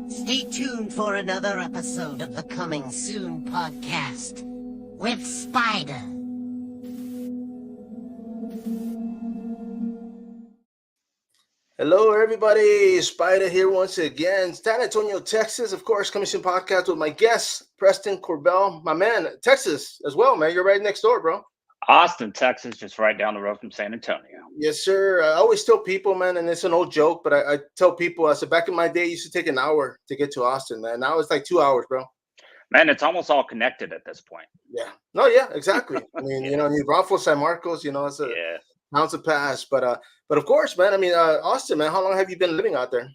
Stay tuned for another episode of the Coming Soon podcast with sPidA. Hello, everybody. sPidA here once again. San Antonio, Texas. Of course, Coming Soon podcast with my guest, Preston, Corbell. My man, Texas as well, man. You're right next door, bro. Austin, Texas, just right down the road from San Antonio. Yes, sir. I always tell people, man, and it's an old joke, but I tell people, I said, back in my day, it used to take an hour to get to Austin, man. Now it's like 2 hours, bro. Man, it's almost all connected at this point. Yeah. No, yeah, exactly. I mean, Yeah. you know, New Braunfels, San Marcos, you know, it's a Yeah. pounds of pass. But of course, man, I mean, Austin, man, how long have you been living out there?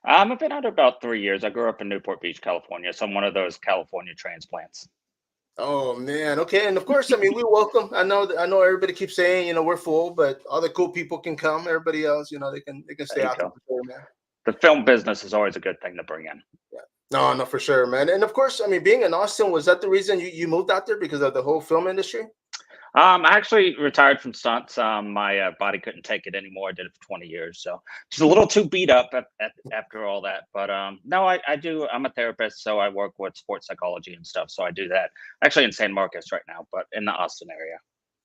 I've been out about 3 years. I grew up in Newport Beach, California, so I'm one of those California transplants. Oh man, okay, and of course, I mean, we welcome. I know everybody keeps saying, you know, we're full, but other cool people can come. Everybody else, you know, they can stay There you out there go. for sure, man. The film business is always a good thing to bring in. Yeah, no, for sure, man. And of course, I mean, being in Austin, was that the reason you moved out there because of the whole film industry? I actually retired from stunts. My body couldn't take it anymore. I did it for 20 years, so just a little too beat up after all that. But no, I do. I'm a therapist, so I work with sports psychology and stuff. So I do that actually in San Marcos right now, but in the Austin area.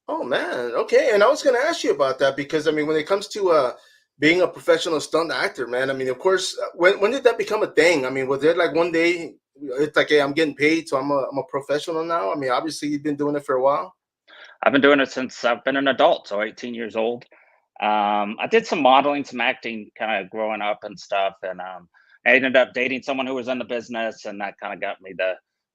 Oh man, okay. And I was going to ask you about that because I mean, when it comes to being a professional stunt actor, man, I mean, of course, when did that become a thing? I mean, was there like one day it's like, hey, I'm getting paid, so I'm a professional now? I mean, obviously, you've been doing it for a while. I've been doing it since I've been an adult, so 18 years old. I did some modeling, some acting, kind of growing up and stuff, and I ended up dating someone who was in the business, and that kind of got me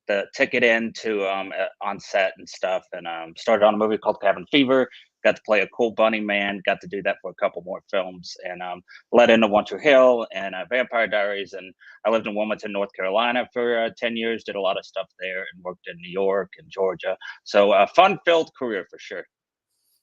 the ticket into on set and stuff, and started on a movie called Cabin Fever. Got to play a cool bunny man. Got to do that for a couple more films, and led into One Tree Hill and Vampire Diaries, and I lived in Wilmington, North Carolina for 10 years. Did a lot of stuff there, and worked in New York and Georgia. So a fun-filled career for sure.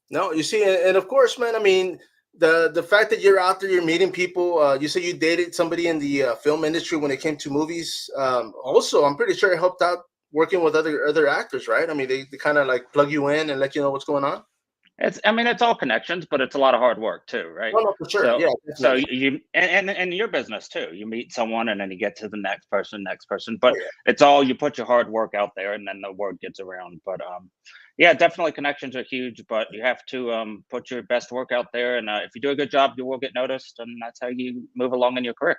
No, you see, and of course, man. I mean, the fact that you're out there, you're meeting people. You say you dated somebody in the film industry when it came to movies. Also, I'm pretty sure it helped out working with other actors, right? I mean, they kind of like plug you in and let you know what's going on. I mean, it's all connections, but it's a lot of hard work too, right? No, no, for sure. So, Yeah, so definitely. you and your business too. You meet someone, and then you get to the next person. Oh, But yeah. it's all you put your hard work out there, and then the word gets around. But yeah, definitely connections are huge. But you have to put your best work out there, and if you do a good job, you will get noticed, and that's how you move along in your career.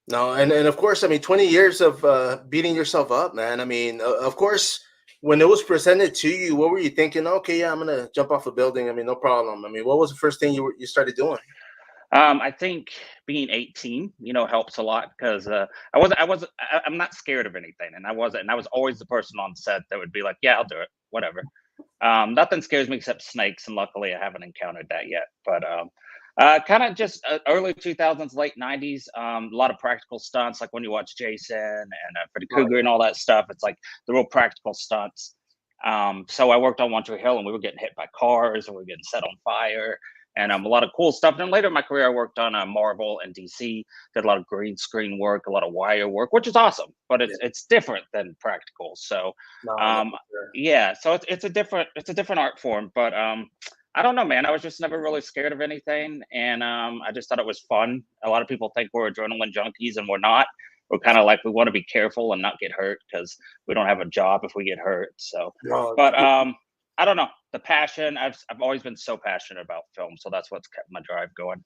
No, and of course, I mean, 20 years of beating yourself up, man. I mean, of course, when it was presented to you, what were you thinking? Okay, yeah, I'm gonna jump off a building. I mean, no problem. I mean, what was the first thing you started doing? I think being 18, helps a lot because I'm not scared of anything, and I wasn't, and I was always the person on set that would be like, yeah, I'll do it, whatever. Nothing scares me except snakes, and luckily I haven't encountered that yet. But kind of just early 2000s, late 90s, a lot of practical stunts, like when you watch Jason and Freddy Right. Krueger and all that stuff. It's like the real practical stunts. So I worked on One Tree Hill, and we were getting hit by cars, and we were getting set on fire, and a lot of cool stuff. And then later in my career, I worked on Marvel and DC. Did a lot of green screen work, a lot of wire work, which is awesome, but Yeah. it's different than practical. So No, no, um, for sure. yeah, so it's a different art form, but I don't know, man. I was just never really scared of anything, and I just thought it was fun. A lot of people think we're adrenaline junkies, and we're not. We're kind of like we want to be careful and not get hurt because we don't have a job if we get hurt. So, No, but I don't know. The passion. I've always been so passionate about film, so that's what's kept my drive going.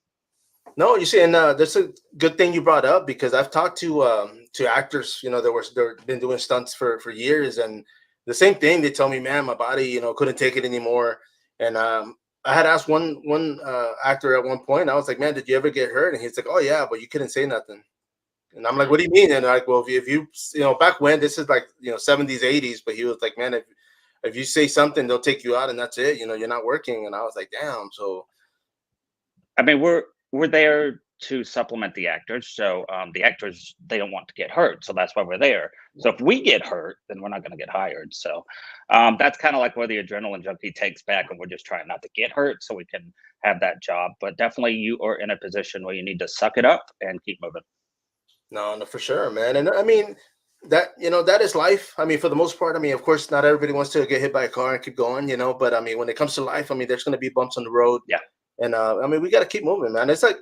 no, you see, and that's a good thing you brought up because I've talked to actors, you know, they've been doing stunts for years, and the same thing. They tell me, man, my body, you know, couldn't take it anymore. And I had asked one actor at one point. I was like, man, did you ever get hurt? And he's like, oh yeah, but you couldn't say nothing. And I'm like, what do you mean? And they're like, well, if you know, back when this is like, you know, 70s, 80s, but he was like, man, if you say something, they'll take you out and that's it. You know, you're not working. And I was like, damn. So I mean, we're there to supplement the actors. So the actors, they don't want to get hurt, so that's why we're there. So if we get hurt, then we're not going to get hired. So that's kind of like where the adrenaline junkie takes back, and we're just trying not to get hurt so we can have that job. But definitely, you are in a position where you need to suck it up and keep moving. no, no, for sure, man. And I mean, that, you know, that is life. I mean, for the most part, I mean, of course, not everybody wants to get hit by a car and keep going, you know, but I mean, when it comes to life, I mean, there's going to be bumps on the road. Yeah. And I mean, we got to keep moving, man. It's like,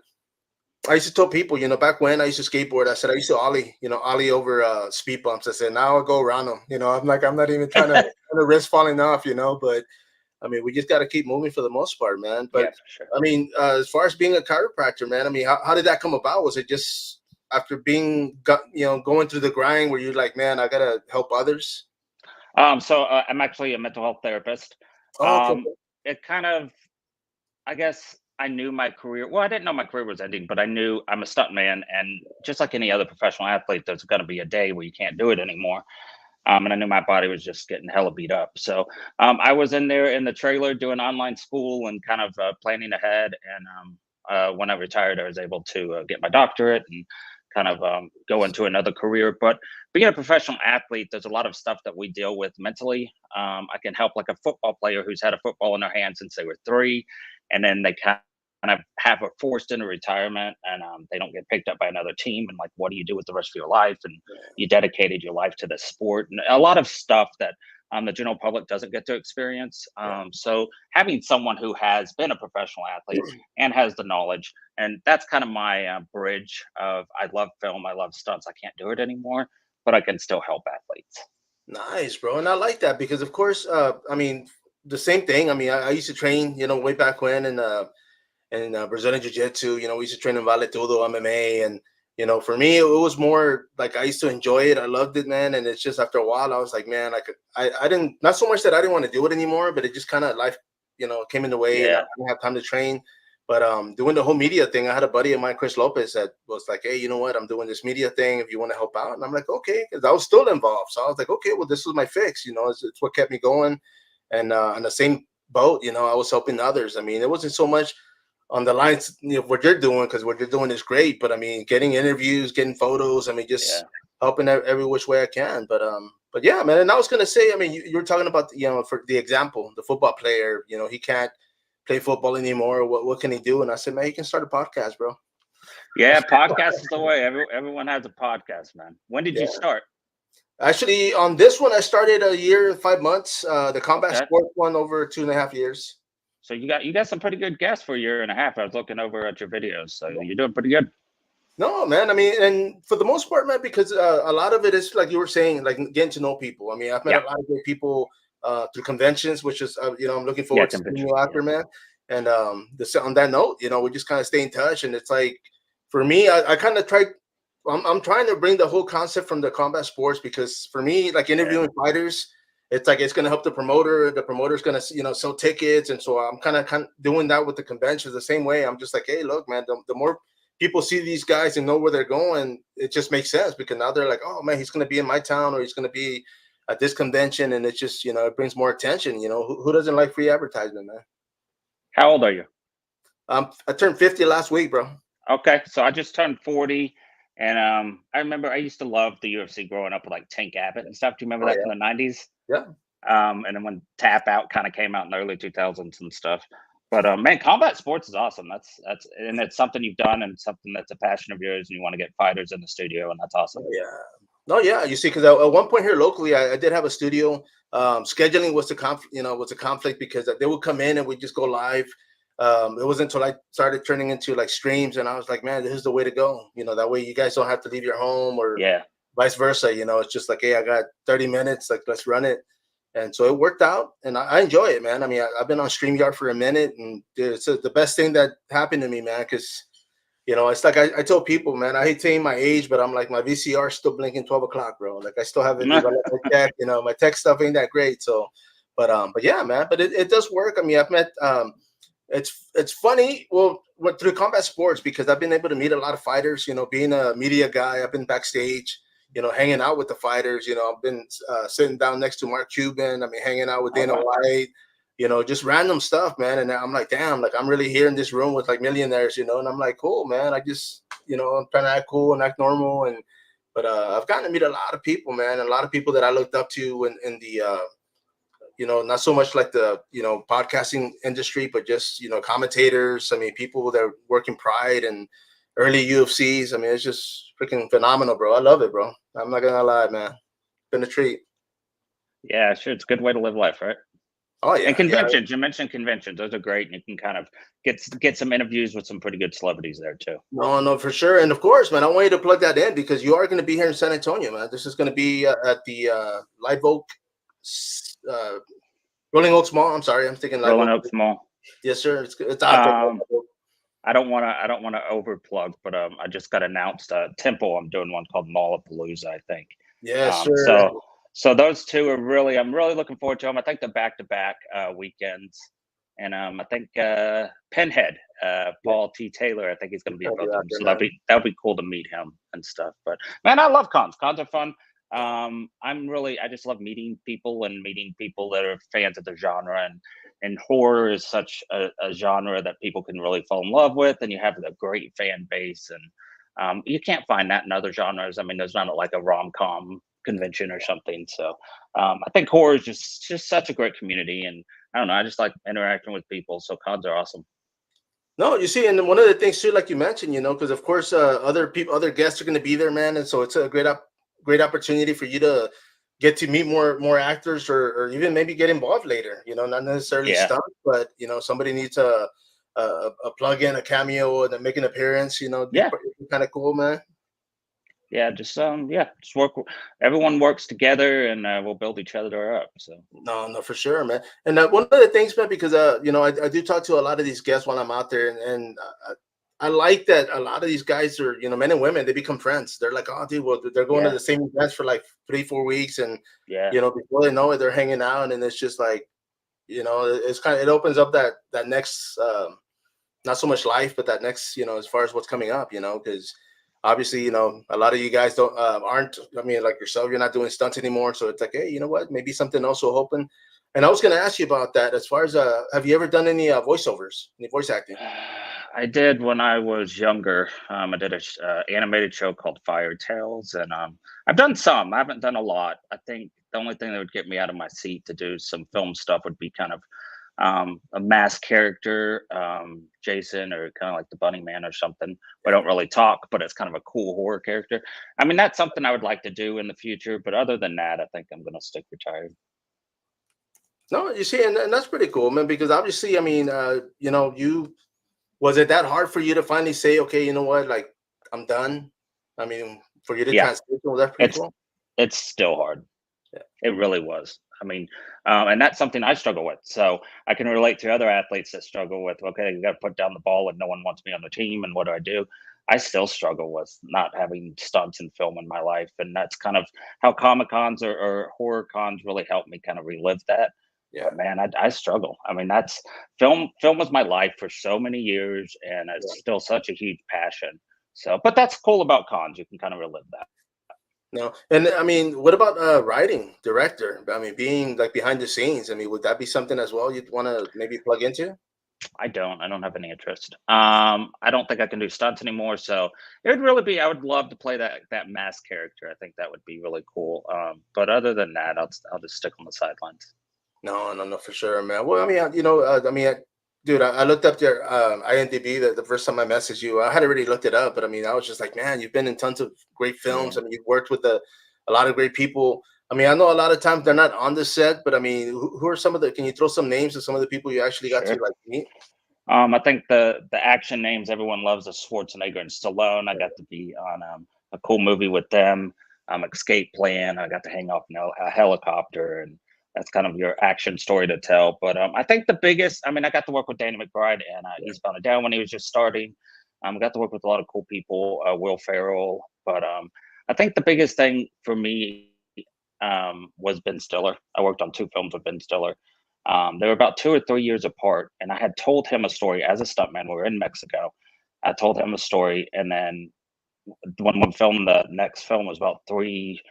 I used to tell people, back when I used to skateboard, I said I used to ollie over speed bumps. I said now I'll go around them. I'm like I'm not even trying to risk falling off. But I mean we just got to keep moving for the most part, man. But Yeah, for sure. I mean, as far as being a chiropractor, man, I mean, how did that come about? Was it just after going through the grind where you're like, man, I gotta help others? So I'm actually a mental health therapist. Oh, okay. Um, it kind of, I guess I knew my career. Well, I didn't know my career was ending, but I knew I'm a stuntman, and just like any other professional athlete, there's going to be a day where you can't do it anymore. And I knew my body was just getting hella beat up. So I was in there in the trailer doing online school and kind of planning ahead. And when I retired, I was able to get my doctorate and kind of go into another career. But being a professional athlete, there's a lot of stuff that we deal with mentally. I can help like a football player who's had a football in their hand since they were 3, and then they kind of have it forced into retirement, and they don't get picked up by another team. And like, what do you do with the rest of your life? And you dedicated your life to the sport, and a lot of stuff that the general public doesn't get to experience. So having someone who has been a professional athlete and has the knowledge, and that's kind of my bridge of I love film, I love stunts. I can't do it anymore, but I can still help athletes. Nice, bro. And I like that because, of course, I mean, the same thing. I mean, I used to train, way back when, and Brazilian Jiu Jitsu. We used to train in Vale Tudo, MMA, and for me, it was more like I used to enjoy it. I loved it, man. And it's just after a while, I was like, man, I didn't, not so much that I didn't want to do it anymore, but it just kind of life, came in the way, and I Yeah. didn't have time to train. But doing the whole media thing, I had a buddy of mine, Chris Lopez, that was like, hey, you know what? I'm doing this media thing. If you want to help out, and I'm like, okay, because I was still involved. So I was like, okay, well, this was my fix. It's what kept me going. And on the same boat, I was helping others. I mean, it wasn't so much on the lines, what you're doing, because what you're doing is great. But I mean, getting interviews, getting photos. I mean, Yeah. just helping every which way I can. But yeah, man. And I was gonna say, I mean, you were talking about, for the example, the football player. He can't play football anymore. What can he do? And I said, man, he can start a podcast, bro. Yeah, podcast is the way. Everyone has a podcast, man. When did you Yeah. start? Actually, on this one, I started a year, 5 months. The combat Okay. sports one over 2.5 years. So you got some pretty good guests for a year and a half. I was looking over at your videos, so you're doing pretty good. No, man. I mean, and for the most part, man, because a lot of it is like you were saying, like getting to know people. I mean, I've met Yeah. a lot of great people through conventions, which is, I'm looking Yeah, forward to seeing convention. you out there, man. And on that note, we just kind of stay in touch. And it's like, for me, I kind of try. I'm trying to bring the whole concept from the combat sports because for me, like interviewing fighters, it's like it's going to help the promoter. The promoter's going to, sell tickets, and so I'm kind of doing that with the conventions the same way. I'm just like, hey, look, man, the more people see these guys and know where they're going, it just makes sense because now they're like, oh man, he's going to be in my town or he's going to be at this convention, and it's just it brings more attention. Who doesn't like free advertisement, man? How old are you? I turned 50 last week, bro. Okay, so I just turned 40, and I remember I used to love the UFC growing up with like Tank Abbott and stuff. Do you remember Oh that from the '90s? yeah, And then when Tap Out kind of came out in the early 2000s and stuff. But man, combat sports is awesome. That's and it's something you've done and something that's a passion of yours, and you want to get fighters in the studio, and that's awesome. yeah. No, yeah. You see, because at one point here locally, I did have a studio. Scheduling was was a conflict because they would come in and we just go live. It wasn't until I started turning into like streams, and I was like, man, this is the way to go. That way you guys don't have to leave your home or Yeah. vice versa. It's just like, hey, I got 30 minutes, like let's run it. And so it worked out, and I enjoy it, man. I mean, I've been on StreamYard for a minute, and dude, it's the best thing that happened to me, man. Because it's like I tell people, man, I hate saying my age, but I'm like my VCR is still blinking 12 o'clock, bro. Like I still haven't developed my tech. My tech stuff ain't that great. So, but yeah, man. But it does work. I mean, I've met. It's funny. Well, through combat sports because I've been able to meet a lot of fighters. Being a media guy, I've been backstage. Hanging out with the fighters. I've been sitting down next to Mark Cuban. I mean, hanging out with Dana White. Just random stuff, man. And I'm like, damn, like I'm really here in this room with like millionaires, and I'm like, cool, man. I just, I'm trying to act cool and act normal. But I've gotten to meet a lot of people, man. And a lot of people that I looked up to in the, not so much like the, podcasting industry, but just, commentators. I mean, people that work in Pride and early UFCs. I mean, it's just freaking phenomenal, bro. I love it, bro. I'm not going to lie, man. Been a treat. Yeah, sure. It's a good way to live life, right? Oh And yeah, yeah. conventions, you mentioned conventions; those are great, and you can kind of get some interviews with some pretty good celebrities there too. No, no, for sure. And of course, man, I want you to plug that in because you are going to be here in San Antonio, man. This is going to be at the Live Oak, uh, Rolling Oaks Mall. I'm sorry, I'm thinking Live Rolling Oak. Oaks Mall. Yes, sir. It's out there. Um, I don't wanna overplug, but I just got announced Temple. I'm doing one called Mallapalooza, I think. Yes, Um, sir. so so those two are really I'm really looking forward to them. I think they're back to back weekends, and I think Pinhead, Yeah, Paul T. Taylor, I think he's going to it's be at gonna be both of out them. there, So man. that'll be cool to meet him and stuff. But man, I love cons. Cons are fun. I just love meeting people and meeting people that are fans of the genre, and horror is such a genre that people can really fall in love with, and you have a great fan base, and you can't find that in other genres. I mean, there's not like a rom com convention or something. So I think horror is just such a great community, and I don't know. I just like interacting with people. So cons are awesome. No, you see, and then one of the things too, like you mentioned, because of course, other people, other guests are going to be there, man, and so it's a great opportunity for you to get to meet more actors, or even maybe get involved later. Not necessarily Yeah, stunt, but somebody needs a plug in, a cameo, and then make an appearance. It'd be yeah, kind of cool, man. yeah. Just work. Everyone works together, and we'll build each other up. So No, no, for sure, man. And one of the things, man, because I do talk to a lot of these guests while I'm out there, and I like that a lot of these guys are, men and women, they become friends. They're like, oh, dude, well, they're going to yeah, the same events for like 3-4 weeks, and yeah, before they know it, they're hanging out, and it's just like, it's kind of, it opens up that next, not so much life, but that next, as far as what's coming up, because obviously, a lot of you guys aren't. I mean, like yourself, you're not doing stunts anymore, so it's like, hey, you know what? Maybe something else will open. And I was going to ask you about that. As far as have you ever done any voiceovers, any voice acting? I did when I was younger. I did a animated show called Fire Tales, and I've done some. I haven't done a lot. I think the only thing that would get me out of my seat to do some film stuff would be kind of a mass character, Jason, or kind of like the Bunny Man or something. We don't really talk, but it's kind of a cool horror character. I mean, that's something I would like to do in the future. But other than that, I think I'm going to stick retired. No, you see, and that's pretty cool, man. Because obviously, I mean, you was it that hard for you to finally say, okay, you know what, like I'm done? I mean, for you to Yeah, transition, was that pretty it's cool? it's still hard. Yeah. It really was. I mean, and that's something I struggle with. So I can relate to other athletes that struggle with, okay, you got to put down the ball and no one wants me on the team. And what do I do? I still struggle with not having stunts and film in my life. And that's kind of how Comic Cons or horror cons really help me kind of relive that. Yeah. But man, I struggle. I mean, that's film was my life for so many years, and it's Yeah. still such a huge passion. So, but that's cool about cons. You can kind of relive that. No, and I mean, what about writing, director? I mean, being like behind the scenes. I mean, would that be something as well you'd want to maybe plug into? I don't. I don't have any interest. I don't think I can do stunts anymore. So it would really be. I would love to play that mass character. I think that would be really cool. But other than that, I'll just stick on the sidelines. No, no, no, for sure, man. Well, I mean, dude, I looked up your IMDb the first time I messaged you. I had already looked it up, but I mean, I was just like, man, you've been in tons of great films. Yeah. I mean, you've worked with a lot of great people. I mean, I know a lot of times they're not on the set, but I mean, who are some of the? Can you throw some names of some of the people you actually got to Sure. like meet? I think the action names everyone loves is Schwarzenegger and Stallone. I got to be on a cool movie with them. Escape Plan. I got to hang off a helicopter, and that's kind of your action story to tell. But I think the biggest. I mean, I got to work with Danny McBride and Yeah, Eastbound and Down when he was just starting. Got to work with a lot of cool people, Will Ferrell. But I think the biggest thing for me was Ben Stiller. I worked on two films with Ben Stiller. They were about 2 or 3 years apart, and I had told him a story as a stuntman. We were in Mexico. I told him a story, and then when we filmed the next film was about three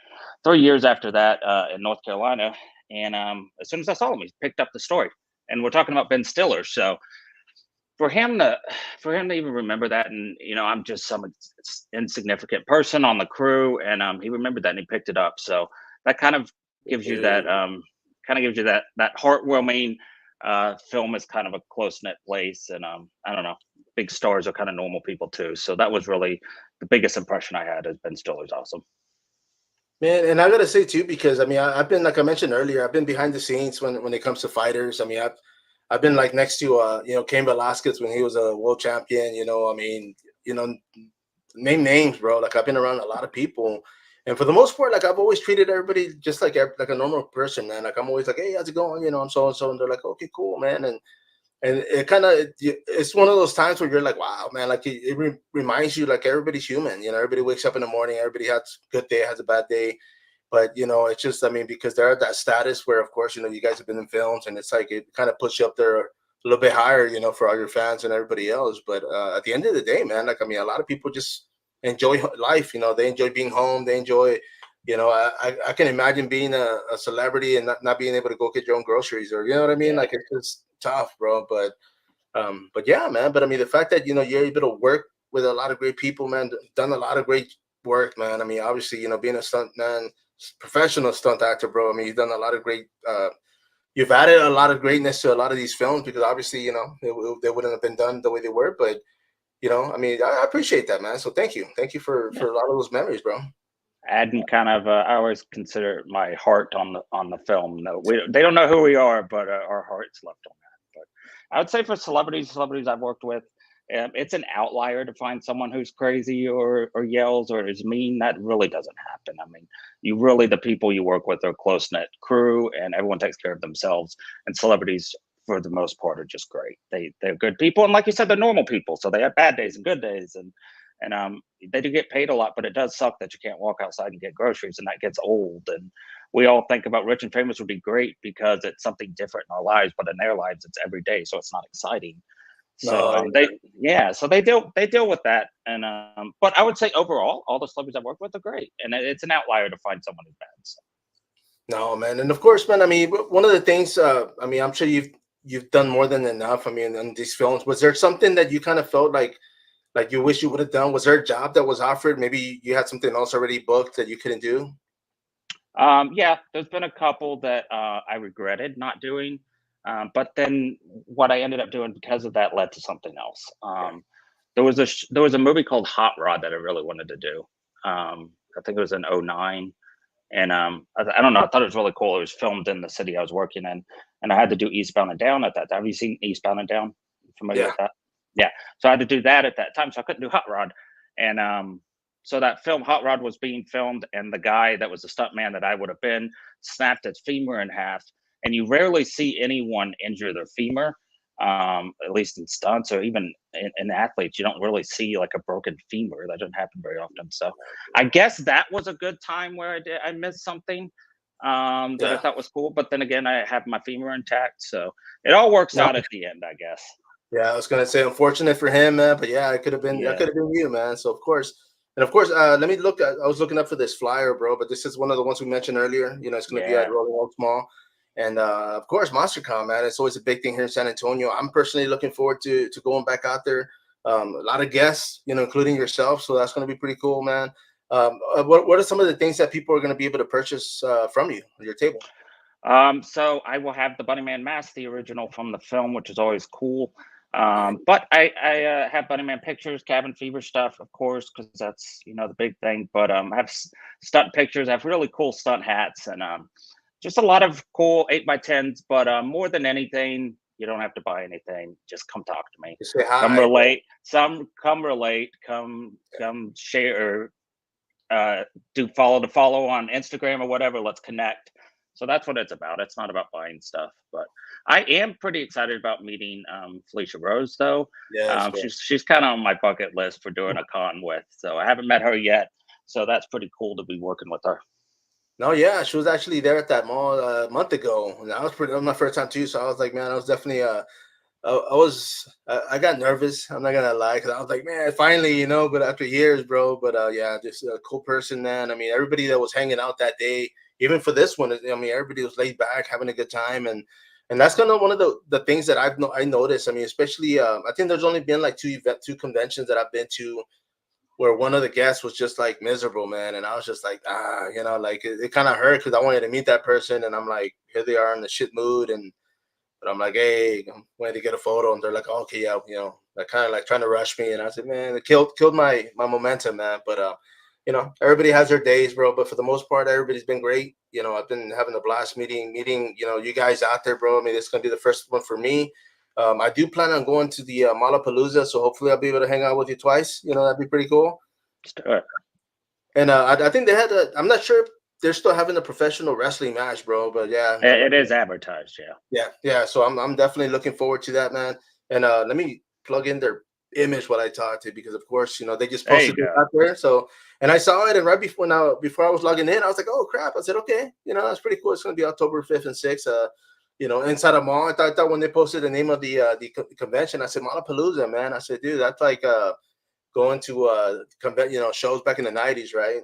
years after that in North Carolina. And as soon as I saw him, he picked up the story. And we're talking about Ben Stiller, so for him to even remember that, and I'm just some insignificant person on the crew, and he remembered that and he picked it up. So that kind of gives you that dude. that heartwarming. Film is kind of a close knit place, and I don't know, big stars are kind of normal people too. So that was really the biggest impression I had. As Ben Stiller's awesome. Man, and I gotta say too, because I mean, I've been like I mentioned earlier, I've been behind the scenes when it comes to fighters. I mean, I've been like next to Cain Velasquez when he was a world champion. I mean, you know, name names, bro. Like I've been around a lot of people, and for the most part, like I've always treated everybody just like a normal person, man. Like I'm always like, hey, how's it going? And so and so, and they're like, okay, cool, man. And it kind of it's one of those times where you're like, wow, man. Like it reminds you like everybody's human. Everybody wakes up in the morning, everybody has a good day, has a bad day, but it's just, I mean, because they're at that status where, of course, you guys have been in films, and it's like it kind of puts you up there a little bit higher, for all your fans and everybody else. But at the end of the day, man, like I mean, a lot of people just enjoy life. They enjoy being home. They enjoy, I can imagine being a celebrity and not being able to go get your own groceries, or you know what I mean. Yeah. Like it's just tough, bro. But yeah, man. But I mean, the fact that you're able to work with a lot of great people, man, done a lot of great work, man. I mean, obviously, being a stunt man, professional stunt actor, bro. I mean, you've done a lot of great. You've added a lot of greatness to a lot of these films, because obviously, they wouldn't have been done the way they were. But I mean, I appreciate that, man. So thank you Yeah. for a lot of those memories, bro. Adding kind of, I always consider my heart on the film. No, they don't know who we are, but our heart's left on that. But I would say for celebrities I've worked with, it's an outlier to find someone who's crazy or yells or is mean. That really doesn't happen. I mean, the people you work with are close knit crew, and everyone takes care of themselves. And celebrities, for the most part, are just great. They're good people, and like you said, they're normal people. So they have bad days and good days, and they do get paid a lot, but it does suck that you can't walk outside and get groceries, and that gets old. And we all think about rich and famous would be great because it's something different in our lives, but in their lives, it's every day, so it's not exciting. So No, so they deal with that. And but I would say overall, all the celebrities I've worked with are great, and it's an outlier to find someone who's bad. So. no, man. And of course, man. I mean, one of the things. I mean, I'm sure you've done more than enough. I mean, in these films, was there something that you kind of felt like you wish you would have done? Was there a job that was offered? Maybe you had something else already booked that you couldn't do? Yeah, there's been a couple that I regretted not doing, but then what I ended up doing because of that led to something else. There was a movie called Hot Rod that I really wanted to do. I think it was in '09, and I don't know. I thought it was really cool. It was filmed in the city I was working in, and I had to do Eastbound and Down at that time. Have you seen Eastbound and Down? You familiar Yeah. with that? Yeah. So I had to do that at that time. So I couldn't do Hot Rod, and so that film Hot Rod was being filmed, and the guy that was the stuntman that I would have been snapped his femur in half. And you rarely see anyone injure their femur, at least in stunts or even in athletes. You don't really see like a broken femur. That doesn't happen very often. So I guess that was a good time where I missed something that I Yeah. thought was cool. But then again, I have my femur intact, so it all works No. out at the end, I guess. Yeah, I was gonna say unfortunate for him, man. But yeah, it could have been. That Yeah, could have been you, man. So of course, and of course, let me look. I was looking up for this flyer, bro. But this is one of the ones we mentioned earlier. It's gonna be at yeah. Rolling Oaks Mall, and of course, MonsterCon, man. It's always a big thing here in San Antonio. I'm personally looking forward to going back out there. A lot of guests, including yourself. So that's gonna be pretty cool, man. What are some of the things that people are gonna be able to purchase from you on your table? So I will have the Bunnyman mask, the original from the film, which is always cool. But I have Bunnyman pictures, cabin fever stuff, of course, because that's the big thing. But I have stunt pictures. I have really cool stunt hats, and just a lot of cool 8x10s. But more than anything, you don't have to buy anything. Just come talk to me. You say Come hi, bro. relate. Some come relate. Come share. Do follow on Instagram or whatever. Let's connect. So that's what it's about. It's not about buying stuff, but I am pretty excited about meeting Felicia Rose, though. Yes, bro. She's kind of on my bucket list for doing a con with. So I haven't met her yet. So that's pretty cool to be working with her. No, yeah, she was actually there at that mall a month ago, and that was my first time too. So I was like, man, I was definitely I got nervous. I'm not gonna lie, because I was like, man, finally, but after years, bro. But yeah, just a cool person, man. I mean, everybody that was hanging out that day, even for this one, I mean, everybody was laid back, having a good time, and that's kind of one of the things that I noticed. I mean, especially I think there's only been like two conventions that I've been to where one of the guests was just like miserable, man. And I was just like, like it kind of hurt because I wanted to meet that person. And I'm like, here they are in the shit mood. But I'm like, hey, I'm waiting to get a photo. And they're like, oh, okay, yeah, they're kind of like trying to rush me. And I said, man, it killed my momentum, man. But everybody has their days, bro. But for the most part, everybody's been great. I've been having a blast meeting, you guys out there, bro. I mean, it's gonna be the first one for me. I do plan on going to the Malapalooza, so hopefully I'll be able to hang out with you twice. That'd be pretty cool. Let's do it. And I think they had I'm not sure if they're still having a professional wrestling match, bro. But yeah, It is advertised, yeah. So I'm definitely looking forward to that, man. And let me plug in their image while I talk to, because of course they just posted it out there. So and I saw it, and right before I was logging in, I was like, oh crap! I said, okay, that's pretty cool. It's gonna be October 5th and 6th. Inside a mall. I thought when they posted the name of the convention, I said Malapalooza, man. I said, dude, that's like going to shows back in the 90s, right?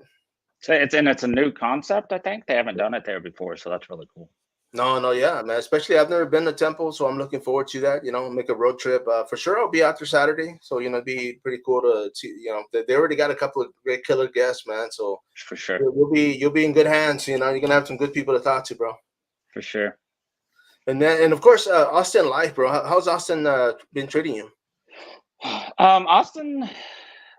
So it's a new concept. I think they haven't done it there before, so that's really cool. No, yeah, man. Especially I've never been to Temple, so I'm looking forward to that. Make a road trip. For sure, I'll be out there Saturday, so it'd be pretty cool to see. They already got a couple of great killer guests, man. So for sure, you'll be in good hands. You're gonna have some good people to talk to, bro. For sure. And of course, Austin Life, bro. How's Austin been treating you? Austin,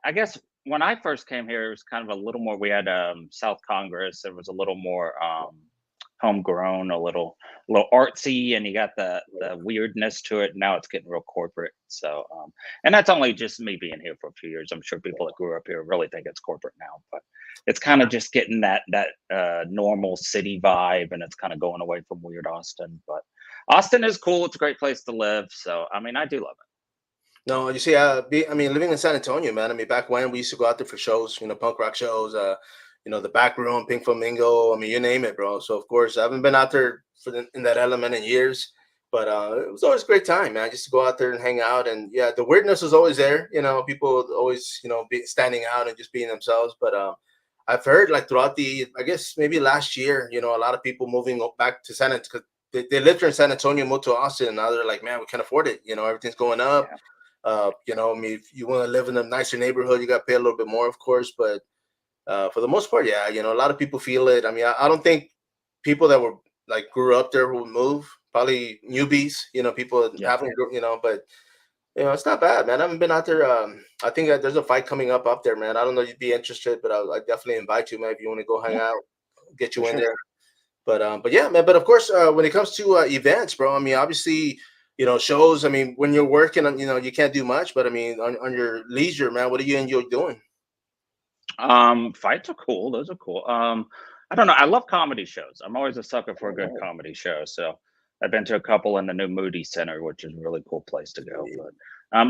I guess when I first came here, it was kind of a little more. We had South Congress. It was a little more homegrown, a little artsy, and you got the weirdness to it. Now it's getting real corporate. So, and that's only just me being here for a few years. I'm sure people that grew up here really think it's corporate now, but it's kind of just getting that normal city vibe, and it's kind of going away from weird Austin. But Austin is cool. It's a great place to live. So, I mean, I do love it. No, you see, living in San Antonio, man. I mean, back when we used to go out there for shows, punk rock shows, the Back Room, Pink Flamingo. I mean, you name it, bro. So of course, I haven't been out there in that element in years, but it was always a great time, man. Just to go out there and hang out, and yeah, the weirdness was always there. People always, be standing out and just being themselves. But I've heard like throughout I guess maybe last year, a lot of people moving back to San Antonio. They lived here in San Antonio, moved to Austin, and now they're like, man, we can't afford it. Everything's going up. Yeah. I mean, if you want to live in a nicer neighborhood, you got to pay a little bit more, of course. But for the most part, yeah, a lot of people feel it. I mean, I don't think people that were like grew up there would move. Probably newbies, people haven't, but it's not bad, man. I haven't been out there. I think that there's a fight coming up there, man. I don't know if you'd be interested, but I definitely invite you, man. If you want to go hang out, get you in there. But yeah, man. But of course, when it comes to events, bro, I mean, obviously, shows. I mean, when you're working, you can't do much. But I mean, on your leisure, man, what do you enjoy doing? Fights are cool. Those are cool. I don't know. I love comedy shows. I'm always a sucker for a good comedy show. So I've been to a couple in the new Moody Center, which is a really cool place to go. But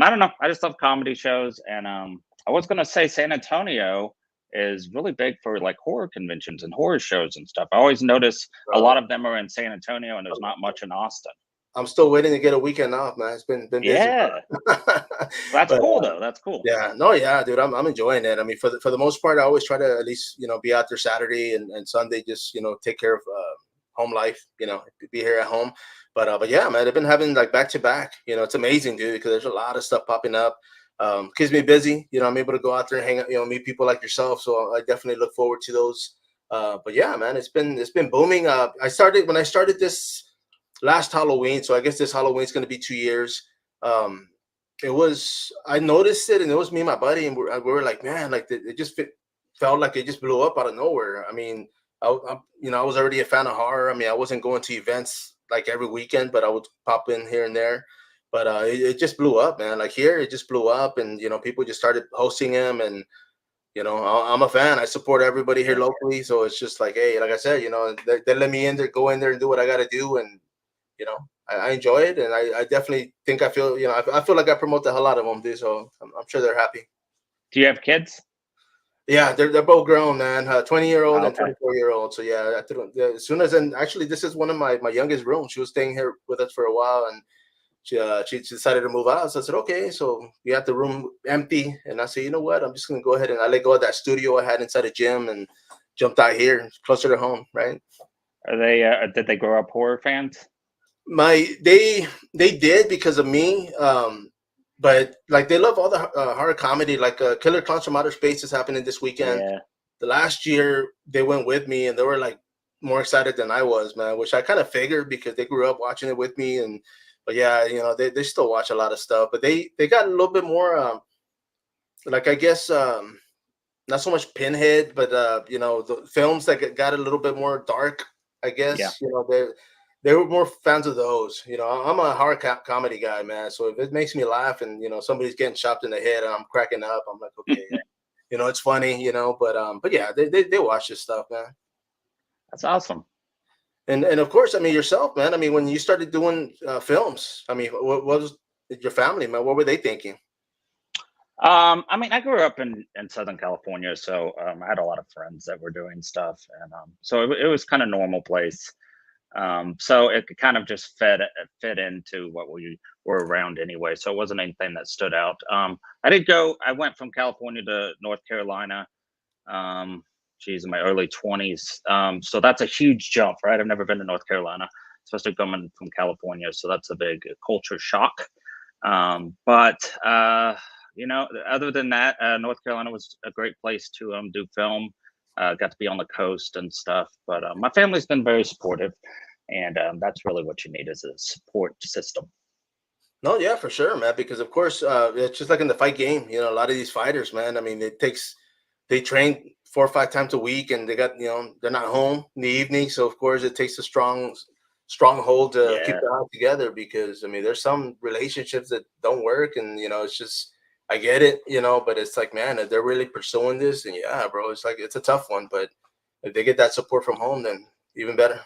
I don't know. I just love comedy shows. And I was gonna say San Antonio is really big for like horror conventions and horror shows and stuff. I always notice a lot of them are in San Antonio, and there's not much in Austin. I'm still waiting to get a weekend off, man. It's been busy. Yeah. That's cool though. That's cool. Yeah, no, yeah, dude. I'm enjoying it. I mean, for the most part, I always try to at least be out there Saturday and Sunday, just take care of home life, be here at home. But yeah, man, I've been having like back to back. It's amazing, dude, because there's a lot of stuff popping up. Keeps me busy. I'm able to go out there and hang out, meet people like yourself. So I definitely look forward to those. But yeah, man, it's been booming. When I started this last Halloween, so I guess this Halloween's going to be 2 years. I noticed it, and it was me and my buddy, and we were like, man, like it just felt like it just blew up out of nowhere. I mean, I was already a fan of horror. I mean, I wasn't going to events like every weekend, but I would pop in here and there. But it just blew up, man. Like here, it just blew up, and people just started hosting him, and I'm a fan. I support everybody here locally, so it's just like, hey, like I said, they let me in there, go in there, and do what I got to do, and I enjoy it, and I definitely think I feel like I promote the hell out of them, dude. So I'm sure they're happy. Do you have kids? Yeah, they're both grown, man. 20-year-old and 24-year-old. So yeah, as soon as, and actually this is one of my youngest rooms. She was staying here with us for a while, and she decided to move out. So I said, okay. So we had the room empty, and I said, you know what? I'm just gonna go ahead and I let go of that studio I had inside a gym and jumped out here, closer to home, right? Are they? Did they grow up horror fans? They did because of me. But like they love all the horror comedy, like Killer Clowns from Outer Space is happening this weekend. Yeah. The last year they went with me, and they were like more excited than I was, man, which I kind of figured because they grew up watching it with me. But yeah, they still watch a lot of stuff, but they got a little bit more like, I guess not so much Pinhead, but you know, the films that got a little bit more dark, I Yeah. guess. You know, they were more fans of those. You know, I'm a horror comedy guy, man. So if it makes me laugh and you know somebody's getting chopped in the head and I'm cracking up, I'm like, okay, yeah. You know, it's funny, you know, but yeah, they watch this stuff, man. That's awesome. And of course, I mean yourself, man. I mean, when you started doing films, I mean, what was your family, man? What were they thinking? I mean, I grew up in Southern California, so I had a lot of friends that were doing stuff, and so it was kind of normal place. So it kind of just fit into what we were around anyway. So it wasn't anything that stood out. I went from California to North Carolina. Um, geez, in my early 20s. So that's a huge jump, right? I've never been to North Carolina, especially coming from California. So that's a big culture shock. But you know, other than that, North Carolina was a great place to do film. Got to be on the coast and stuff. But my family's been very supportive, and that's really what you need is a support system. No, yeah, for sure, man. Because of course, it's just like in the fight game. You know, a lot of these fighters, man. I mean, they train 4 or 5 times a week, and they got they're not home in the evening. So of course, it takes a stronghold to keep Yeah, the house together. Because I mean, there's some relationships that don't work, and you know, it's just I get it, you know, but it's like, man, if they're really pursuing this, and yeah, bro, it's like it's a tough one, but if they get that support from home, then even better.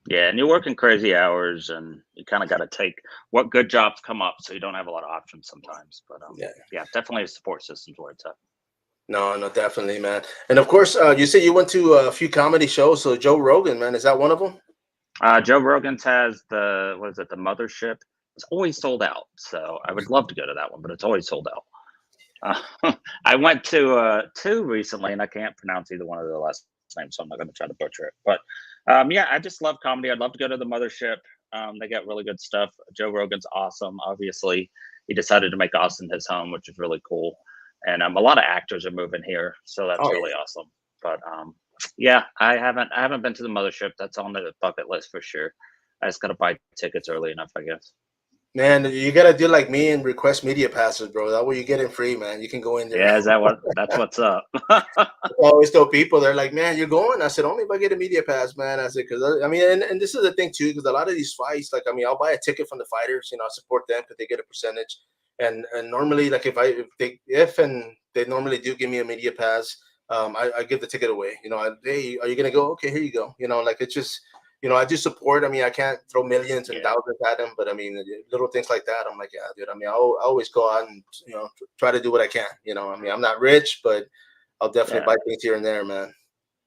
yeah, and you're working crazy hours, and you kind of got to take what good jobs come up, so you don't have a lot of options sometimes. But Yeah. yeah, definitely a support system's where it's at. No, no, definitely, man. And of course, you said you went to a few comedy shows. So Joe Rogan, man, is that one of them? Joe Rogan's has the what is it, the Mothership? It's always sold out, so I would love to go to that one, but it's always sold out. I went to two recently, and I can't pronounce either one of the last names, so I'm not going to try to butcher it. But yeah, I just love comedy. I'd love to go to the Mothership. They got really good stuff. Joe Rogan's awesome. Obviously, he decided to make Austin his home, which is really cool. And a lot of actors are moving here, so that's Oh really yeah. awesome. But yeah, I haven't been to the Mothership. That's on the bucket list for sure. I just got to buy tickets early enough, I guess. Man, you gotta do like me and request media passes, bro. That way you get in free, man. You can go in there. Yeah, is that what? That's what's up. I always tell people, they're like, man, you're going. I said, only if I get a media pass, man. I said, because I mean, and this is the thing too, because a lot of these fights, like, I mean, I'll buy a ticket from the fighters, you know, I support them because they get a percentage. And normally, like, if and they normally do give me a media pass, I give the ticket away. You know, hey, are you gonna go? Okay, here you go. You know, like it's just, you know, I do support. I mean, I can't throw millions and Yeah, thousands at them, but I mean, little things like that, I'm like, yeah, dude. I mean, I always go out and try to do what I can. You know, I mean, I'm not rich, but I'll definitely yeah. buy things here and there, man.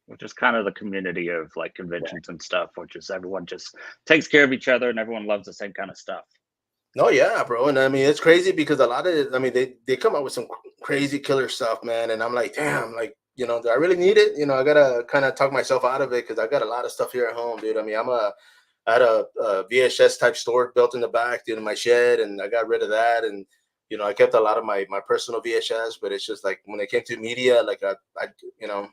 Which is kind of the community of like conventions and stuff, which is everyone just takes care of each other and everyone loves the same kind of stuff. No, yeah, bro. And I mean, it's crazy because a lot of, I mean, they come up with some crazy killer stuff, man. And I'm like, damn, like, do I really need it? You know, I gotta kind of talk myself out of it because I got a lot of stuff here at home, dude. I mean, I had a VHS type store built in the back, dude, in my shed, and I got rid of that. And I kept a lot of my personal VHS, but it's just like when it came to media, like you know,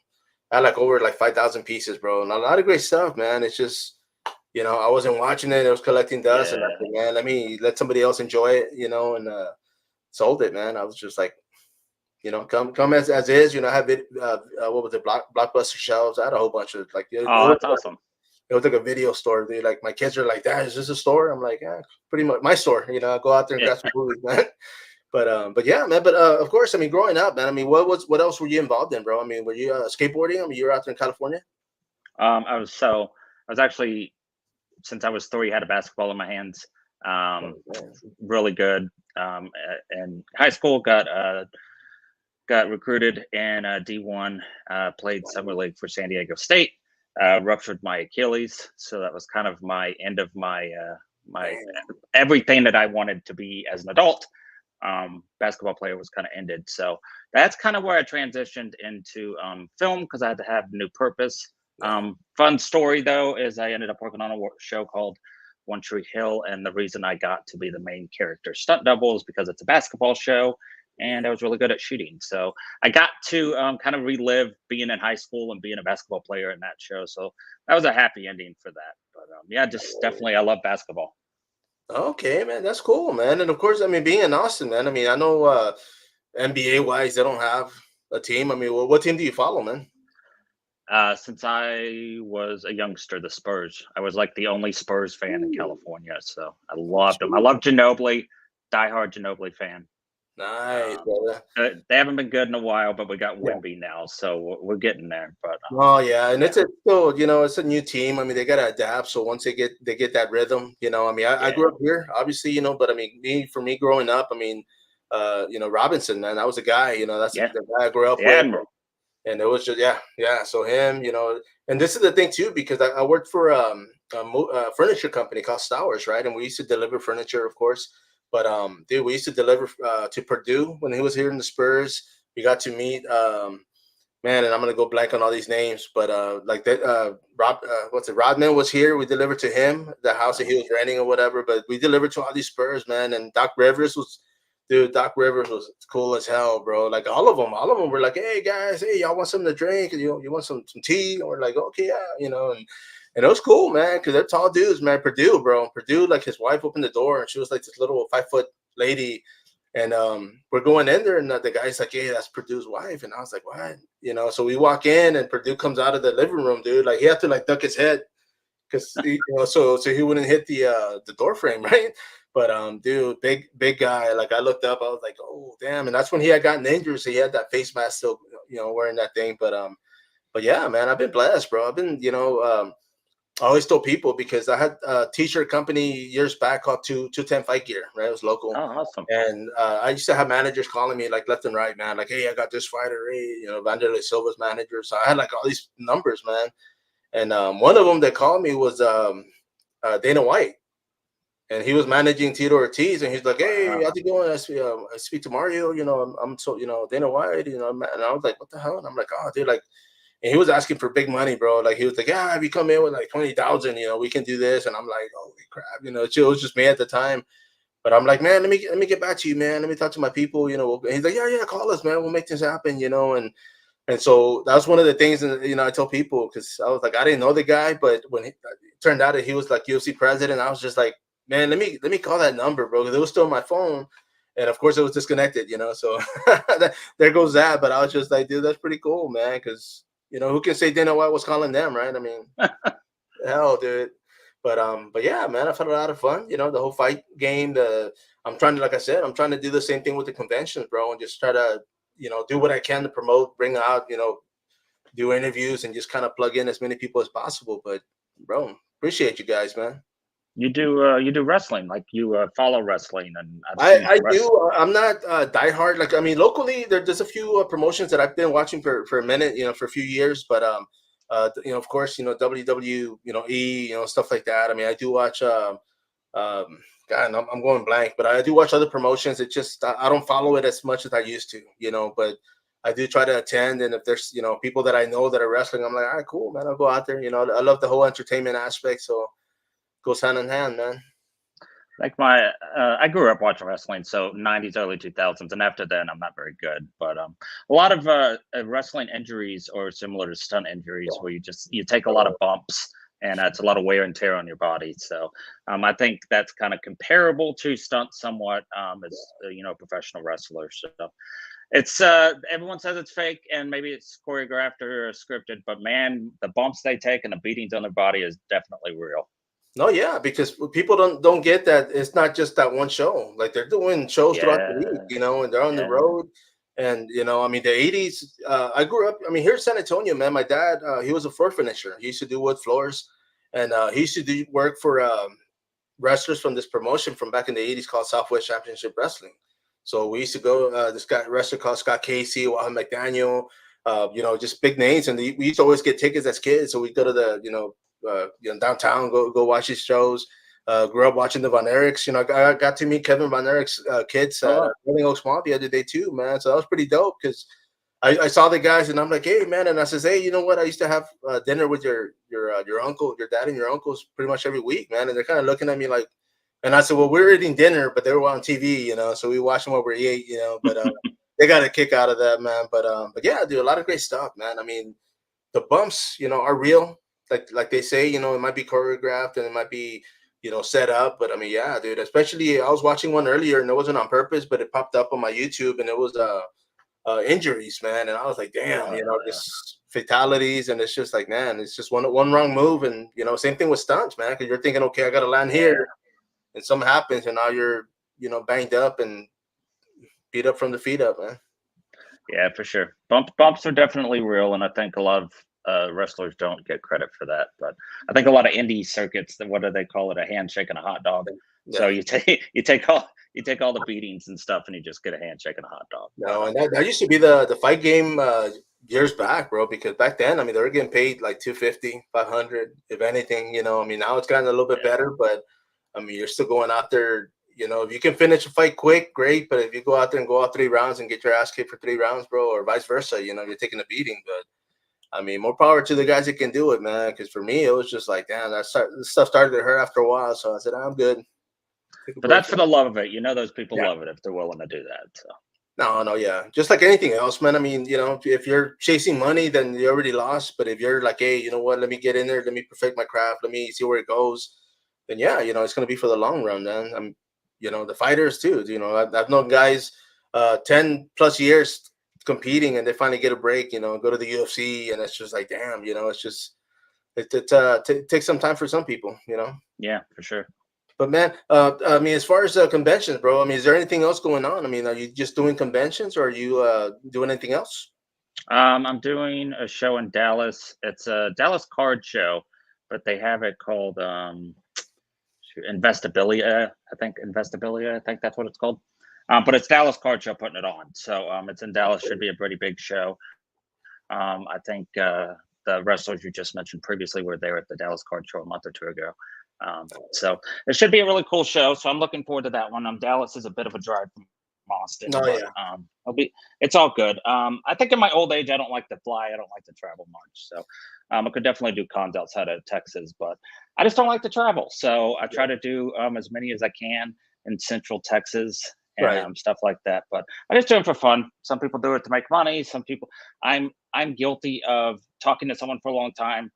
I had like over like 5,000 pieces, bro, and a lot of great stuff, man. It's just I wasn't watching it. It was collecting dust, and I Yeah. said, man, let somebody else enjoy it, and sold it, man. I was just like, come as is. I had what was it, Blockbuster shelves. I had a whole bunch of like Oh, that's awesome. it was like a video store. Dude. Like my kids are like, Dad, is this a store? I'm like, yeah, pretty much my store. I go out there and Yeah. grab some movies, man. But yeah, man. But of course, I mean, growing up, man. I mean, what else were you involved in, bro? I mean, were you skateboarding? I mean, you were out there in California. I was actually, since I was three, had a basketball in my hands. Um, Oh, man. Really good. In high school, got recruited in D1. Played summer league for San Diego State. Ruptured my Achilles, so that was kind of my end of my Man. everything that I wanted to be as an adult. Basketball player was kind of ended, so that's kind of where I transitioned into film because I had to have new purpose. Yeah. Fun story though is I ended up working on a show called One Tree Hill, and the reason I got to be the main character stunt double is because it's a basketball show, and I was really good at shooting. So I got to kind of relive being in high school and being a basketball player in that show. So that was a happy ending for that. But yeah, just definitely I love basketball. Okay, man, that's cool, man. And of course, I mean, being in Austin, man. I mean, I know NBA wise, they don't have a team? I mean, what team do you follow, man? Since I was a youngster, the Spurs. I was like the only Spurs fan in Ooh, California, so I loved them. I sweet. love Ginobili, diehard Ginobili fan. Nice, Um, brother. they haven't been good in a while, but we got Yeah. Wimby now, so we're getting there. But Oh yeah, and yeah, it's a still, it's a new team. I mean, they gotta adapt. So once they get that rhythm, I mean, I yeah, grew up here, obviously, but I mean, me growing up, I mean, Robinson, man, that was a guy, that's yeah, the guy I grew up the with, Admiral. and it was just yeah. So him, and this is the thing too, because I worked for a furniture company called Stowers, right? And we used to deliver furniture, of course. But dude, we used to deliver to Purdue when he was here in the Spurs. We got to meet man, and I'm gonna go blank on all these names, but like that what's it? Rodman was here. We delivered to him the house that he was renting or whatever. But we delivered to all these Spurs, man. And Doc Rivers was cool as hell, bro. Like all of them were like, hey guys, hey, y'all want something to drink? You want some tea? And we're like, okay, yeah, and it was cool, man, because they're tall dudes, man. Purdue, bro. Purdue, like his wife opened the door and she was like this little 5 foot lady. And we're going in there, and the guy's like, "Hey, that's Purdue's wife." And I was like, "What?" So we walk in, and Purdue comes out of the living room, dude. Like he had to like duck his head because so he wouldn't hit the door frame, right? But dude, big guy. Like I looked up, I was like, "Oh, damn!" And that's when he had gotten injured, so he had that face mask still, wearing that thing. But yeah, man, I've been blessed, bro. I've been, I always told people because I had a t-shirt company years back called 210 Fight Gear, right? It was local. Oh, awesome. And I used to have managers calling me like left and right, man. Like, hey, I got this fighter, hey, Vanderlei Silva's manager. So I had like all these numbers, man. And one of them that called me was Dana White. And he was managing Tito Ortiz. And he's like, hey, Wow. how's it going? I speak to Mario, I'm so, Dana White, and I was like, what the hell? And I'm like, oh, dude, like, and he was asking for big money, bro. Like he was like, "Yeah, if you come in with like 20,000, we can do this." And I'm like, "Holy crap!" It was just me at the time. But I'm like, "Man, let me get back to you, man. Let me talk to my people." And he's like, "Yeah, yeah, call us, man. We'll make this happen." And so that was one of the things that I tell people because I was like, I didn't know the guy, but when it turned out that he was like UFC president, I was just like, "Man, let me call that number, bro," because it was still on my phone. And of course, it was disconnected, So there goes that. But I was just like, dude, that's pretty cool, man. Because who can say Dana White was calling them, right? I mean, hell, dude. But yeah, man, I've had a lot of fun. The whole fight game. I'm trying to, like I said, I'm trying to do the same thing with the conventions, bro, and just try to, do what I can to promote, bring out, do interviews, and just kind of plug in as many people as possible. But, bro, appreciate you guys, man. You do wrestling, like you follow wrestling, and I've I, seen you I wrestle. do. I'm not diehard. Like I mean, locally there's a few promotions that I've been watching for a minute, for a few years. But of course, WW, stuff like that. I mean, I do watch. God, I'm going blank, but I do watch other promotions. It just I don't follow it as much as I used to, But I do try to attend, and if there's people that I know that are wrestling, I'm like, all right, cool, man. I'll go out there. I love the whole entertainment aspect, so it goes hand in hand, man. Like I grew up watching wrestling, so '90s, early 2000s, and after then, I'm not very good. But a lot of wrestling injuries are similar to stunt injuries, where you take a lot of bumps, and it's a lot of wear and tear on your body. So I think that's kind of comparable to stunt somewhat as a professional wrestler. So it's everyone says it's fake and maybe it's choreographed or scripted, but man, the bumps they take and the beatings on their body is definitely real. No, yeah, because people don't get that it's not just that one show. Like they're doing shows throughout the week, Yeah, and they're on the yeah. road. And I mean, the '80s. I grew up. I mean, here in San Antonio, man. My dad, he was a floor finisher. He used to do wood floors, and he used to do work for wrestlers from this promotion from back in the '80s called Southwest Championship Wrestling. So we used to go. This guy wrestler called Scott Casey, Waham McDaniel. Just big names, and we used to always get tickets as kids. So we go to the downtown, go watch his shows. Grew up watching the Von Erichs. I got to meet Kevin Von Erich's kids at Oh, Rolling Oaks Mall the other day too, man. So that was pretty dope because I saw the guys and I'm like, hey, man. And I says, hey, you know what? I used to have dinner with your uncle, your dad and your uncles pretty much every week, man. And they're kind of looking at me like, and I said, well, we're eating dinner, but they were on TV, so we watched them while we ate, but they got a kick out of that, man. But yeah, dude, a lot of great stuff, man. I mean, the bumps, are real. Like they say, it might be choreographed and it might be, set up. But I mean, yeah, dude. Especially, I was watching one earlier and it wasn't on purpose, but it popped up on my YouTube and it was injuries, man. And I was like, damn, Oh, you know, yeah. just fatalities, and it's just like, man, it's just one wrong move, and you know, same thing with stunts, man, because you're thinking, okay, I got to land Yeah. here, and something happens, and now you're, you know, banged up and beat up from the feet up, man. Yeah, for sure. Bumps are definitely real, and I think a lot of wrestlers don't get credit for that. But I think a lot of indie circuits, what do they call it? A handshake and a hot dog. So Yeah. you take all the beatings and stuff, and you just get a handshake and a hot dog. But No, and that used to be the fight game years back, bro. Because back then, I mean, they were getting paid like 250, 500, if anything. You know, I mean, now it's gotten a little bit yeah, better, but I mean, you're still going out there. You know, if you can finish a fight quick, great. But if you go out there and go out 3 rounds and get your ass kicked for 3 rounds, bro, or vice versa, you know, you're taking a beating. But I mean, more power to the guys that can do it, man. Because for me, it was just like, damn, this stuff started to hurt after a while. So I said, I'm good. Take a but break that's from for it. the love of it. You know, those people Yeah. love it if they're willing to do that. So No, no, yeah. Just like anything else, man. I mean, you know, if you're chasing money, then you already lost. But if you're like, hey, you know what? Let me get in there. Let me perfect my craft. Let me see where it goes. Then yeah, you know, it's gonna be for the long run, man. I'm, you know, the fighters too. You know, I've known guys, 10 plus years competing, and they finally get a break. You know, go to the UFC, and it's just like, damn, you know, it's just it takes some time for some people, you know. yeah, for sure. But man, I mean, as far as conventions, bro, I mean, is there anything else going on? I mean, are you just doing conventions, or are you doing anything else? I'm doing a show in Dallas. It's a Dallas card show, but they have it called Investabilia. I think that's what it's called. But it's Dallas Card Show putting it on. So it's in Dallas. Should be a pretty big show. I think the wrestlers you just mentioned previously were there at the Dallas Card Show a month or two ago. So it should be a really cool show. So I'm looking forward to that one. Dallas is a bit of a drive from Austin, Oh but yeah, it's all good. I think in my old age, I don't like to fly. I don't like to travel much. So I could definitely do cons outside of Texas, but I just don't like to travel. So I try to do as many as I can in Central Texas and right. stuff like that. But I just do it for fun. Some people do it to make money. Some people, I'm guilty of talking to someone for a long time.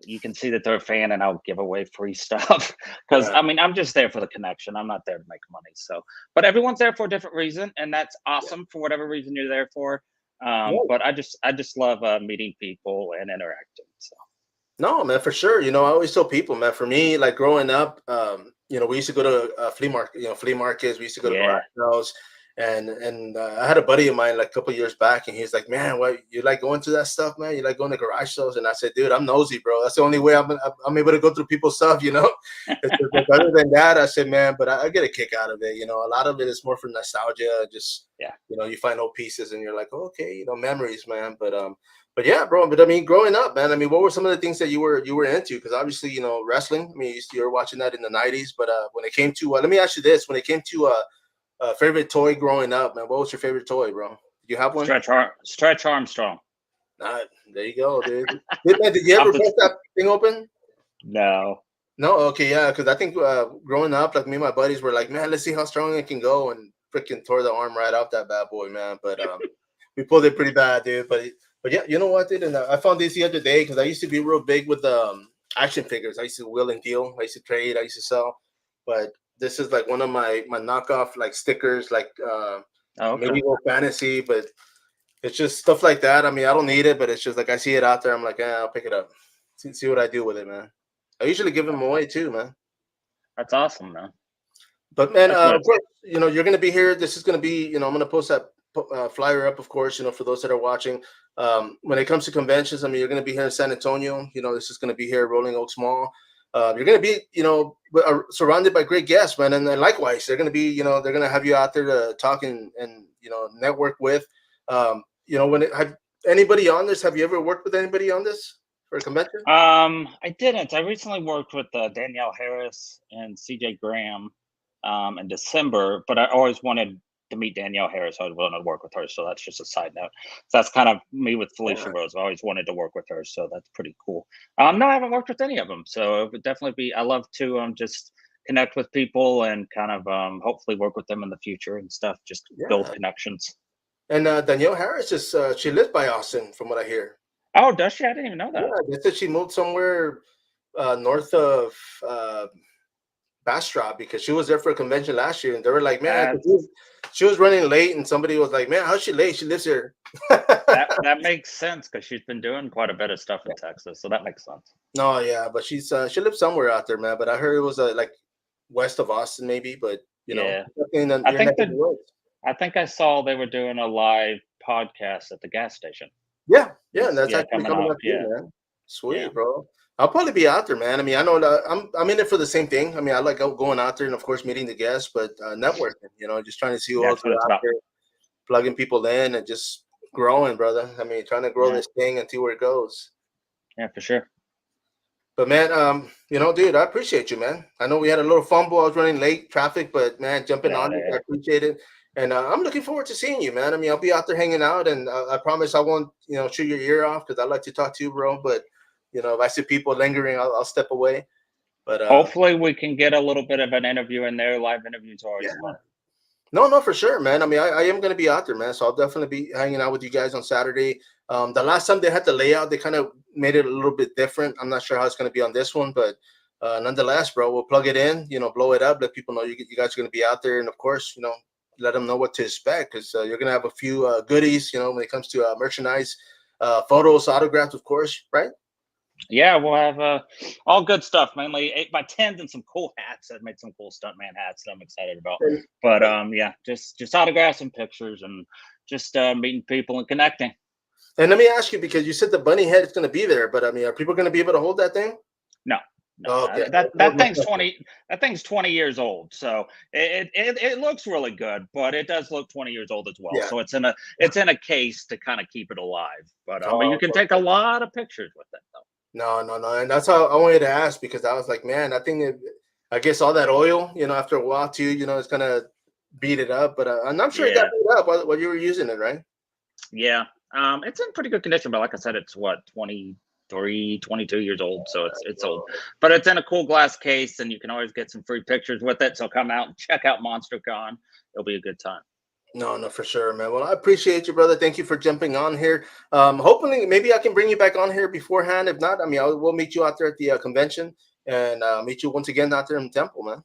You can see that they're a fan, and I'll give away free stuff because Yeah, I mean I'm just there for the connection. I'm not there to make money. So, but everyone's there for a different reason, and that's yeah. awesome for whatever reason you're there for. No, But I just love meeting people and interacting. So no, man, for sure. You know, I always tell people, man. For me, like growing up, you know, we used to go to flea market, you know, flea markets. We used to go to garage yeah, sales, and I had a buddy of mine like a couple years back, and he's like, "Man, what you like going to that stuff, man? You like going to garage sales?" And I said, "Dude, I'm nosy, bro. That's the only way I'm able to go through people's stuff, you know." It's just like, other than that, I said, "Man, but I get a kick out of it. You know, a lot of it is more for nostalgia. Just yeah. you know, you find old pieces, and you're like, oh, okay, you know, memories, man." But yeah, bro. But I mean, growing up, man. I mean, what were some of the things that you were into? Because obviously, you know, wrestling. I mean, you were watching that in the '90s. But when it came to, let me ask you this: when it came to favorite toy growing up, man, what was your favorite toy, bro? Did you have one? Stretch Armstrong. There you go, dude. Did you I'm ever the bust that thing open? no. No. Okay, yeah. Because I think growing up, like me and my buddies were like, man, let's see how strong it can go, and freaking tore the arm right off that bad boy, man. But we pulled it pretty bad, dude. But yeah, you know what, dude? And I found this the other day because I used to be real big with action figures. I used to wheel and deal. I used to trade. I used to sell. But this is like one of my knockoff like stickers, like Oh, okay. medieval fantasy. But it's just stuff like that. I mean, I don't need it, but it's just like I see it out there. I'm like, I'll pick it up. See what I do with it, man. I usually give them away too, man. That's awesome, man. But man, That's what of it's. course, you know, you're gonna be here. This is gonna be, you know, I'm gonna post that flyer up, of course, you know, for those that are watching. When it comes to conventions, I mean, you're gonna be here in San Antonio. You know, this is gonna be here at Rolling Oaks Mall. You're gonna be, you know, surrounded by great guests, man, and then likewise, they're gonna be, you know, they're gonna have you out there to talk and you know, network with. You know, have anybody on this? Have you ever worked with anybody on this for a convention? I didn't. I recently worked with Danielle Harris and CJ Graham in December, but I always wanted to meet Danielle Harris. I was willing to work with her, so that's just a side note. So that's kind of me with Felicia Yeah. Rose. I always wanted to work with her, so that's pretty cool. No, I haven't worked with any of them, so it would definitely be. I love to just connect with people and kind of hopefully work with them in the future and stuff. Just build Yeah. connections. And Danielle Harris is she lives by Austin, from what I hear. Oh, does she? I didn't even know Yeah, that. they said she moved somewhere north of Bastrop because she was there for a convention last year, and they were like, "Man, 'cause That's she was running late, and somebody was like, "Man, how's she late? She lives here." That makes sense because she's been doing quite a bit of stuff in Texas, so that makes sense. No, yeah, but she lives somewhere out there, man. But I heard it was like west of Austin, maybe. But Yeah, in I your think neck of the woods. I think I saw they were doing a live podcast at the gas station. Yeah, and that's Yeah, actually coming coming up. up Yeah, too, man. yeah, Sweet, bro. I'll probably be out there, man. I mean, I know that I'm in it for the same thing. I mean, I like going out there and of course meeting the guests, but networking. Just trying to see who else that's is what it's out about. there, plugging people in, and just growing, brother. I mean, trying to grow Yeah, this thing and see where it goes. yeah, for sure. But man, dude, I appreciate you, man. I know we had a little fumble. I was running late, traffic, but man, jumping Yeah, on it, I appreciate it. And I'm looking forward to seeing you, man. I mean, I'll be out there hanging out, and I promise I won't, chew your ear off because I like to talk to you, bro. But if I see people lingering, I'll step away. But hopefully we can get a little bit of an interview in there. Live interviews are yeah, always fun. no, for sure, man. I mean, I am going to be out there, man. So I'll definitely be hanging out with you guys on Saturday. The last time they had the layout, they kind of made it a little bit different. I'm not sure how it's going to be on this one, but nonetheless, bro, we'll plug it in, blow it up, let people know you guys are going to be out there. And of course, let them know what to expect because you're going to have a few goodies, when it comes to merchandise, photos, autographs, of course, right? Yeah, we'll have all good stuff, mainly 8x10s and some cool hats. I've made some cool Stuntman hats that I'm excited about. But yeah, just autographs and pictures and just meeting people and connecting. And let me ask you, because you said the bunny head is going to be there, but I mean, are people going to be able to hold that thing? No, Oh, okay. that thing's 20 years old, so it looks really good, but it does look 20 years old as well. Yeah. So it's in a case to kind of keep it alive. But you can okay. take a lot of pictures with it though. No, and that's how I wanted to ask, because I was like, man, I guess all that oil, after a while too, it's gonna beat it up. But and I'm sure it got beat up while you were using it, right? Yeah, it's in pretty good condition, but like I said, it's 23, 22 years old, so it's old. But it's in a cool glass case, and you can always get some free pictures with it. So come out and check out MonsterCon. It'll be a good time. No, for sure, man. Well, I appreciate you, brother. Thank you for jumping on here. Hopefully, maybe I can bring you back on here beforehand. If not, I mean, we'll meet you out there at the convention and meet you once again out there in Temple, man.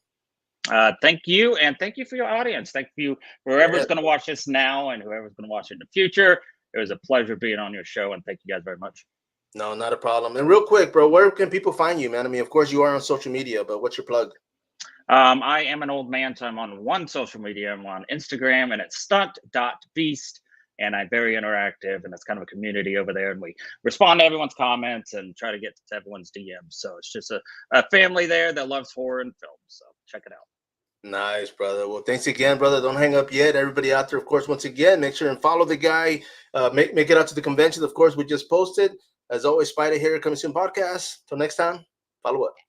Thank you, and thank you for your audience. Thank you, whoever's going to watch this now and whoever's going to watch it in the future. It was a pleasure being on your show, and thank you guys very much. No, not a problem. And real quick, bro, where can people find you, man? I mean, of course, you are on social media, but what's your plug? I am an old man, so I'm on one social media. I'm on Instagram, and it's stunt.beast, and I'm very interactive, and it's kind of a community over there, and we respond to everyone's comments and try to get to everyone's DMs. So it's just a family there that loves horror and film. So check it out. Nice, brother. Well, thanks again, brother. Don't hang up yet. Everybody out there, of course, once again, make sure and follow the guy. Make it out to the convention, of course, we just posted. As always, sPidA here, Coming Soon Podcast. Till next time, follow up.